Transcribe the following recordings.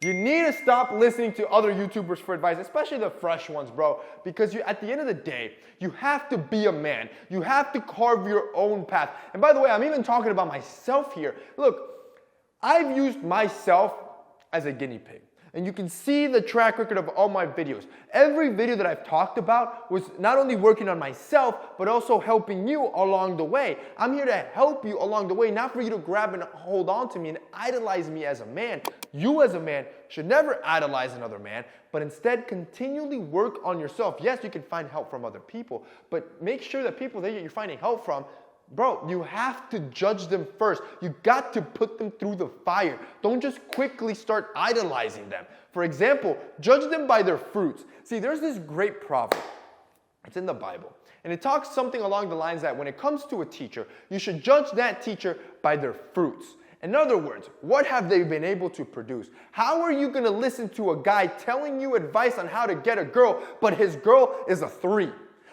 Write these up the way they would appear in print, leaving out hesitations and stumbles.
You need to stop listening to other YouTubers for advice, especially the fresh ones, bro. Because at the end of the day, you have to be a man. You have to carve your own path. And by the way, I'm even talking about myself here. Look, I've used myself as a guinea pig. And you can see the track record of all my videos. Every video that I've talked about was not only working on myself, but also helping you along the way. I'm here to help you along the way, not for you to grab and hold on to me and idolize me as a man. You as a man should never idolize another man, but instead continually work on yourself. Yes, you can find help from other people, but make sure that people that you're finding help from, bro, you have to judge them first. You got to put them through the fire. Don't just quickly start idolizing them. For example, judge them by their fruits. See, there's this great proverb. It's in the Bible. And it talks something along the lines that when it comes to a teacher, you should judge that teacher by their fruits. In other words, what have they been able to produce? How are you going to listen to a guy telling you advice on how to get a girl, but his girl is a 3?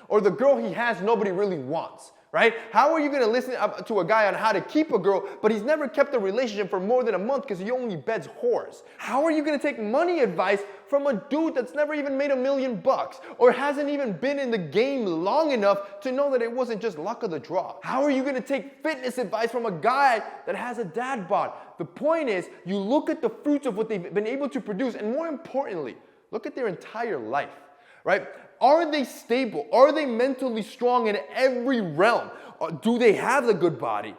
Or the girl he has nobody really wants? Right? How are you going to listen to a guy on how to keep a girl, but he's never kept a relationship for more than a month because he only beds whores? How are you going to take money advice from a dude that's never even made $1 million or hasn't even been in the game long enough to know that it wasn't just luck of the draw? How are you going to take fitness advice from a guy that has a dad bod? The point is, you look at the fruits of what they've been able to produce, and more importantly, look at their entire life, right? Are they stable? Are they mentally strong in every realm? Do they have a good body?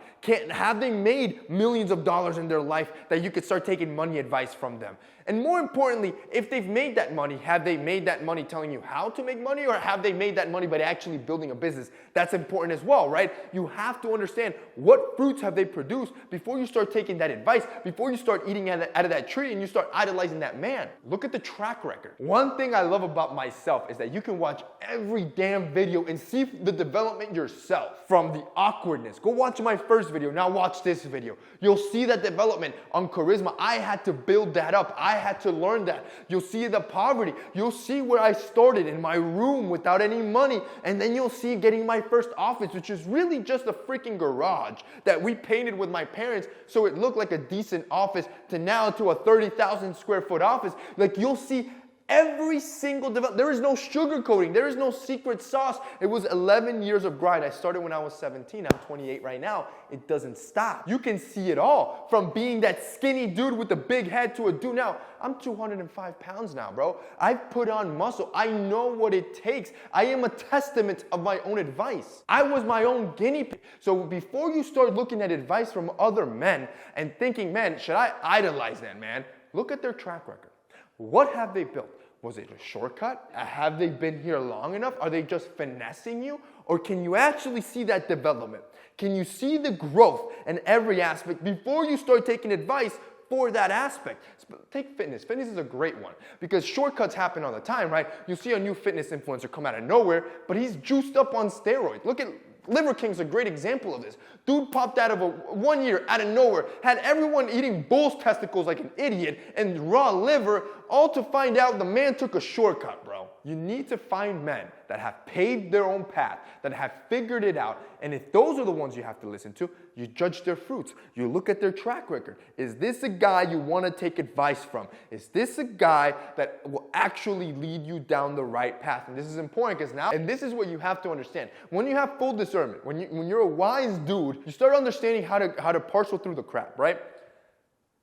Have they made millions of dollars in their life that you could start taking money advice from them? And more importantly, if they've made that money, have they made that money telling you how to make money, or have they made that money by actually building a business? That's important as well, right? You have to understand what fruits have they produced before you start taking that advice, before you start eating out of that tree and you start idolizing that man. Look at the track record. One thing I love about myself is that you can watch every damn video and see the development yourself. From the awkwardness. Go watch my first video, now watch this video. You'll see that development on charisma. I had to build that up. I had to learn that. You'll see the poverty. You'll see where I started in my room without any money. And then you'll see getting my first office, which is really just a freaking garage that we painted with my parents so it looked like a decent office, to now to a 30,000 square foot office. Like, you'll see every single development. There is no sugarcoating. There is no secret sauce. It was 11 years of grind. I started when I was 17. I'm 28 right now. It doesn't stop. You can see it all. From being that skinny dude with the big head to a dude now. I'm 205 pounds now, bro. I've put on muscle. I know what it takes. I am a testament of my own advice. I was my own guinea pig. So before you start looking at advice from other men and thinking, man, should I idolize that man? Look at their track record. What have they built? Was it a shortcut? Have they been here long enough? Are they just finessing you? Or can you actually see that development? Can you see the growth in every aspect before you start taking advice for that aspect? Take fitness. Fitness is a great one because shortcuts happen all the time, right? You see a new fitness influencer come out of nowhere, but he's juiced up on steroids. Look at Liver King's a great example of this. Dude popped out of 1 year out of nowhere, had everyone eating bull's testicles like an idiot and raw liver, all to find out the man took a shortcut, bro. You need to find men that have paved their own path, that have figured it out, and if those are the ones you have to listen to, you judge their fruits. You look at their track record. Is this a guy you want to take advice from? Is this a guy that will actually lead you down the right path? And this is important because now, and this is what you have to understand. When you have full discernment, when you're a wise dude, you start understanding how to parcel through the crap, right?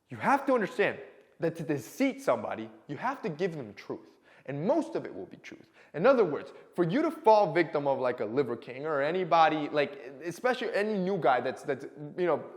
You have to understand that to deceive somebody, you have to give them truth. And most of it will be truth. In other words, for you to fall victim of like a Liver King or anybody, like especially any new guy that's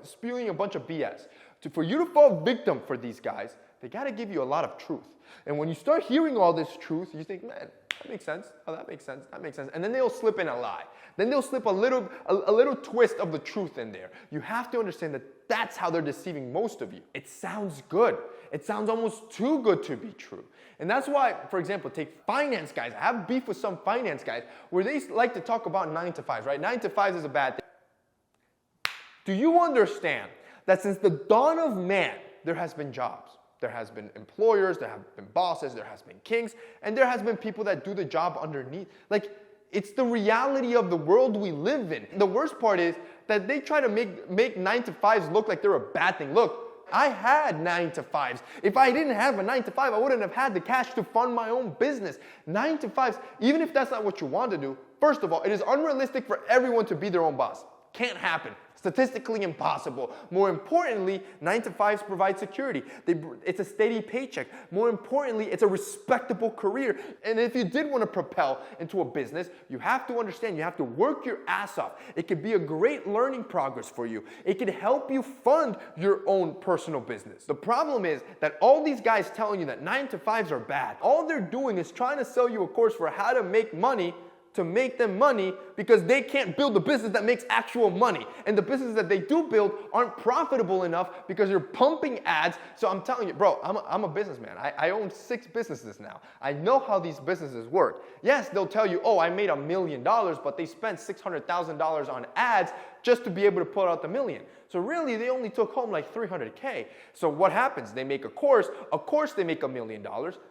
spewing a bunch of BS, for you to fall victim for these guys, they got to give you a lot of truth. And when you start hearing all this truth, you think, man, that makes sense. Oh, that makes sense. That makes sense. And then they'll slip in a lie. Then they'll slip a little twist of the truth in there. You have to understand that that's how they're deceiving most of you. It sounds good. It sounds almost too good to be true. And that's why, for example, take finance guys. I have beef with some finance guys where they like to talk about 9 to 5s, right? 9 to 5s is a bad thing. Do you understand that since the dawn of man, there has been jobs? There has been employers, there have been bosses, there has been kings, and there has been people that do the job underneath. Like, it's the reality of the world we live in. The worst part is that they try to make 9 to 5s look like they're a bad thing. Look, I had 9 to 5s. If I didn't have a 9 to 5, I wouldn't have had the cash to fund my own business. 9 to 5s, even if that's not what you want to do, first of all, it is unrealistic for everyone to be their own boss. Can't happen. Statistically impossible. More importantly, 9 to 5s provide security. It's a steady paycheck. More importantly, it's a respectable career. And if you did want to propel into a business, you have to understand you have to work your ass off. It could be a great learning progress for you. It could help you fund your own personal business. The problem is that all these guys telling you that 9 to 5s are bad, all they're doing is trying to sell you a course for how to make money to make them money because they can't build a business that makes actual money. And the businesses that they do build aren't profitable enough because you're pumping ads. So I'm telling you, bro, I'm a businessman. I own 6 businesses now. I know how these businesses work. Yes, they'll tell you, oh, I made $1 million, but they spent $600,000 on ads just to be able to put out the million. So really, they only took home like $300K. So what happens? They make a course. Of course, they make $1 million.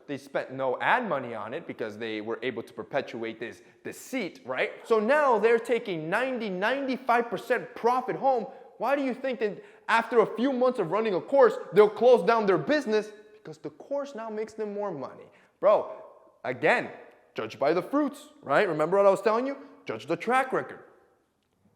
They spent no ad money on it because they were able to perpetuate this deceit, right? So now they're taking 95% profit home. Why do you think that after a few months of running a course, they'll close down their business? Because the course now makes them more money. Bro, again, judge by the fruits, right? Remember what I was telling you? Judge the track record.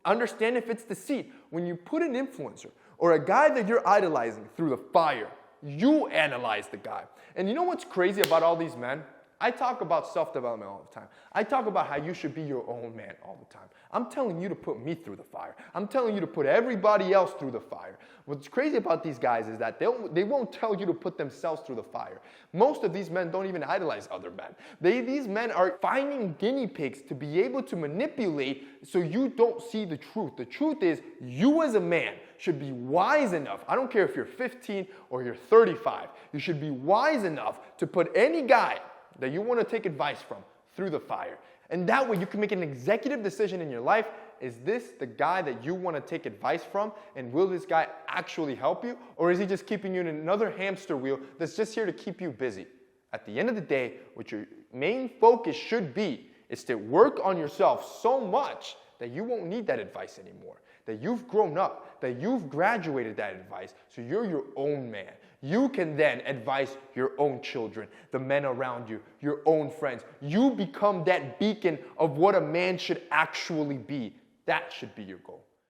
Understand if it's deceit. When you put an influencer or a guy that you're idolizing through the fire, you analyze the guy. And you know what's crazy about all these men? I talk about self-development all the time. I talk about how you should be your own man all the time. I'm telling you to put me through the fire. I'm telling you to put everybody else through the fire. What's crazy about these guys is that they won't tell you to put themselves through the fire. Most of these men don't even idolize other men. These men are finding guinea pigs to be able to manipulate so you don't see the truth. The truth is you as a man should be wise enough. I don't care if you're 15 or you're 35. You should be wise enough to put any guy that you want to take advice from through the fire. And that way you can make an executive decision in your life. Is this the guy that you want to take advice from? And will this guy actually help you? Or is he just keeping you in another hamster wheel that's just here to keep you busy? At the end of the day, what your main focus should be is to work on yourself so much that you won't need that advice anymore. That you've grown up, that you've graduated that advice, so you're your own man. You can then advise your own children, the men around you, your own friends. You become that beacon of what a man should actually be. That should be your goal.